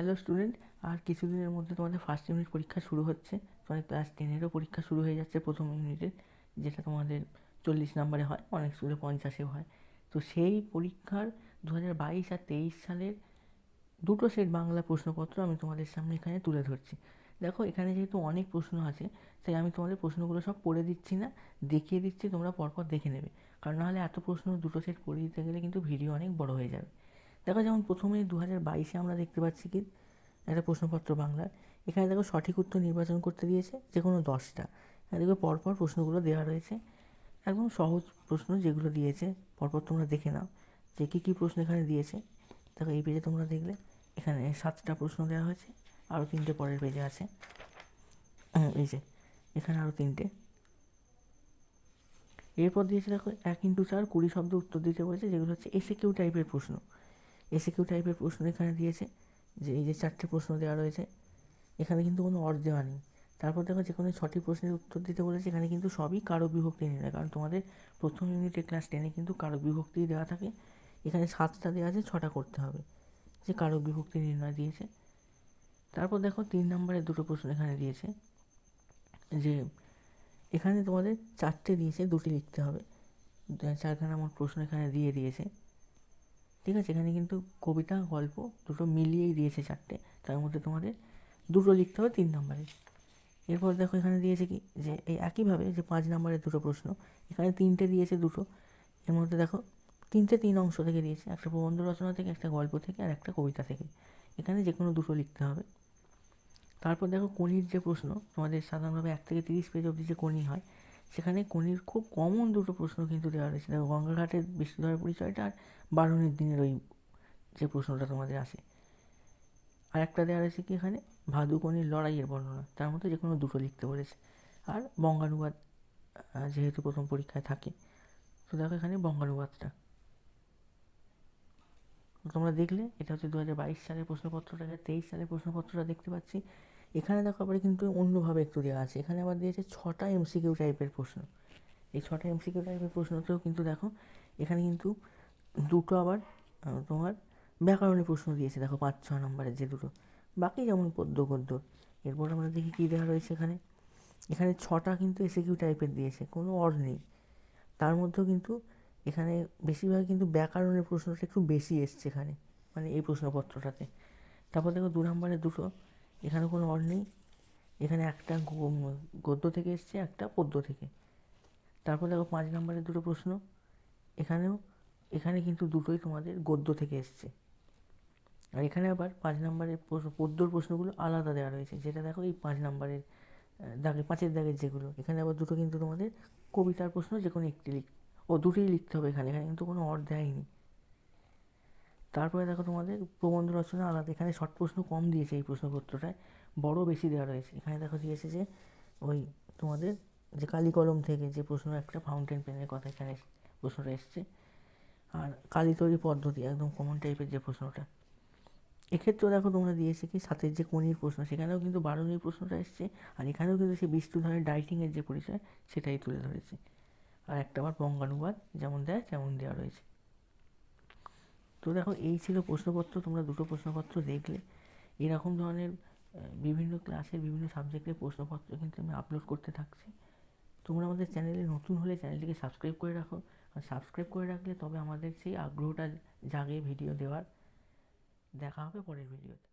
Hello student, আর কিছুদিনের মধ্যে তোমাদের ফার্স্ট ইউনিট পরীক্ষা শুরু হচ্ছে। তোমাদের ক্লাস 10-এরও পরীক্ষা শুরু হয়ে যাচ্ছে প্রথম ইউনিটের, যেটা তোমাদের 40 নম্বরে হয়, অনেক স্কুলে 50-এও হয়। তো সেই পরীক্ষার 2022 আর 23 সালের দুটো সেট বাংলা প্রশ্নপত্র আমি তোমাদের সামনে এখানে তুলে ধরছি। দেখো, এখানে যেহেতু অনেক প্রশ্ন আছে, তাই আমি তোমাদের প্রশ্নগুলো সব পড়ে দিচ্ছি না, দেখিয়ে দিচ্ছি, তোমরা পরপর দেখে নেবে। কারণ নাহলে এত প্রশ্ন দুটো সেট পড়ে দিতে গেলে কিন্তু ভিডিও অনেক বড় হয়ে যাবে। দেখো, যেমন প্রথমে 2022-এ আমরা দেখতে পাচ্ছি কি একটা প্রশ্নপত্র বাংলার। এখানে দেখো সঠিক উত্তর নির্বাচন করতে দিয়েছে যে কোনো 10টা। দেখো পরপর প্রশ্নগুলো দেওয়া রয়েছে, একদম সহজ প্রশ্ন যেগুলো দিয়েছে। পরপর তোমরা দেখে নাও যে কী কী প্রশ্ন এখানে দিয়েছে। দেখো এই পেজে তোমরা দেখলে এখানে 7টা প্রশ্ন দেওয়া হয়েছে, আরও 3টে পরের পেজে আছে। এই যে এখানে আরও 3টে। এরপর দিয়েছে দেখো 1x4 20 শব্দ উত্তর দিতে বলেছে, যেগুলো হচ্ছে এসএকিউ টাইপের প্রশ্ন। এসএকিউ টাইপের প্রশ্ন এখানে দিয়েছে, যে এই যে 4টে প্রশ্ন দেওয়া রয়েছে, এখানে কিন্তু কোনো অর দেওয়া নেই। তারপর দেখো যে কোনো 6টি প্রশ্নের উত্তর দিতে বলেছে, এখানে কিন্তু সবই কারক বিভক্তি নির্ণয়, কারণ তোমাদের প্রথম ইউনিটে ক্লাস 10-এ কিন্তু কারক বিভক্তি দেওয়া থাকে। এখানে 7টা দেওয়া আছে, 6টা করতে হবে, যে কারক বিভক্তি নির্ণয় দিয়েছে। তারপর দেখো 3 নম্বরের দুটো প্রশ্ন এখানে দিয়েছে, যে এখানে তোমাদের 4টে দিয়েছে, 2টি লিখতে হবে। 4খানা আমার প্রশ্ন এখানে দিয়ে দিয়েছে, ঠিক আছে। এখানে কিন্তু কবিতা গল্প দুটো মিলিয়েই দিয়েছে 4টে, তার মধ্যে তোমাদের 2টো লিখতে হবে 3 নম্বরে। এরপর দেখো এখানে দিয়েছে কি, যে এই একইভাবে যে 5 নম্বরের দুটো প্রশ্ন, এখানে 3টে দিয়েছে, 2টো। এর মধ্যে দেখো 3টে 3 অংশ থেকে দিয়েছে, একটা প্রবন্ধ রচনা থেকে, একটা গল্প থেকে, আর একটা কবিতা থেকে। এখানে যে কোনো 2টো লিখতে হবে। তারপর দেখো কনির যে প্রশ্ন, তোমাদের সাধারণভাবে 1 থেকে 30 পেজ অবধি যে কনি হয়, সেখানে কনির খুব কমন দুটো প্রশ্ন কিন্তু দেওয়া রয়েছে। দেখো, গঙ্গাঘাটের বিষ্ণুধর পরিচয়টা আর বারুণীর দিনের ওই যে প্রশ্নটা তোমাদের আসে। আর একটা দেওয়া রয়েছে কি এখানে, ভাদুকনির লড়াইয়ের বর্ণনা, তার মধ্যে যে কোনো 2টো লিখতে বলেছে। আর বঙ্গানুবাদ যেহেতু প্রথম পরীক্ষায় থাকে, তো দেখো এখানে বঙ্গানুবাদটা তোমরা দেখলে। এটা হচ্ছে 2022 সালের প্রশ্নপত্রটা। 2023 সালের প্রশ্নপত্রটা দেখতে পাচ্ছি। এখানে দেখো আবার কিন্তু অন্যভাবে একটু দেওয়া আছে, এখানে আবার দিয়েছে 6টা এমসিকিউ টাইপের প্রশ্ন। এই 6টা এমসিকিউ টাইপের প্রশ্নতেও কিন্তু দেখো এখানে কিন্তু 2টো আবার তোমার ব্যাকরণের প্রশ্ন দিয়েছে। দেখো 5-6 নম্বরের যে 2টো, বাকি যেমন পদ্য গদ্য। এরপর আমরা দেখি কী দেওয়া রয়েছে এখানে। এখানে 6টা কিন্তু এসএকিউ টাইপের দিয়েছে, কোনো অর নেই। তার মধ্যেও কিন্তু এখানে বেশিরভাগ কিন্তু ব্যাকরণের প্রশ্নটা একটু বেশি এসছে এখানে, মানে এই প্রশ্নপত্রটাতে। তারপর দেখো 2 নম্বরের 2টো, এখানে কোনো অর নেই। এখানে একটা গদ্য থেকে এসছে, একটা পদ্য থেকে। তারপর দেখো 5 নম্বরের 2টো প্রশ্ন, এখানে কিন্তু 2টোই তোমাদের গদ্য থেকে এসছে। আর এখানে আবার 5 নম্বরের পদ্যর প্রশ্নগুলো আলাদা দেওয়া রয়েছে, যেটা দেখো এই 5 নম্বরের দাগে, 5-এর দাগের যেগুলো। এখানে আবার 2টো কিন্তু তোমাদের কবিতার প্রশ্ন, যে কোনো একটি দুটোই লিখতে হবে এখানে কিন্তু কোনো অর দেয়নি। তারপরে দেখো তোমাদের প্রবন্ধ রচনা আলাদা, এখানে শর্ট প্রশ্ন কম দিয়েছে এই প্রশ্নপত্রটায়, বড় বেশি দেওয়া রয়েছে। এখানে দেখো দিয়েছে যে ওই তোমাদের যে কালি কলম থেকে যে প্রশ্ন, একটা ফাউন্টেন পেনের কথা এখানে প্রশ্নটা এসছে। আর কালি তৈরি পদ্ধতি একদম কমন টাইপের যে প্রশ্নটা, এক্ষেত্রেও দেখো তোমরা দিয়েছে কি সাথের যে কনির প্রশ্ন, সেখানেও কিন্তু বারুণীর প্রশ্নটা এসছে। আর এখানেও কিন্তু সেই বিষ্ণুধরের ডাইটিংয়ের যে পরিচয়, সেটাই তুলে ধরেছে। আর একটা আবার বঙ্গানুবাদ যেমন দেয় তেমন দেওয়া রয়েছে। তো দেখো এই ছিল প্রশ্নপত্র, তোমরা দুটো প্রশ্নপত্র দেখলে। এরকম ধরনের বিভিন্ন ক্লাসের বিভিন্ন সাবজেক্টের প্রশ্নপত্র কিন্তু আমি আপলোড করতে থাকছি। তোমরা আমাদের চ্যানেলে নতুন হলে চ্যানেলটিকে সাবস্ক্রাইব করে রাখো, আর সাবস্ক্রাইব করে রাখলে তবে আমাদের সেই আগ্রহটা জাগে ভিডিও দেওয়ার। দেখা হবে পরের ভিডিওতে।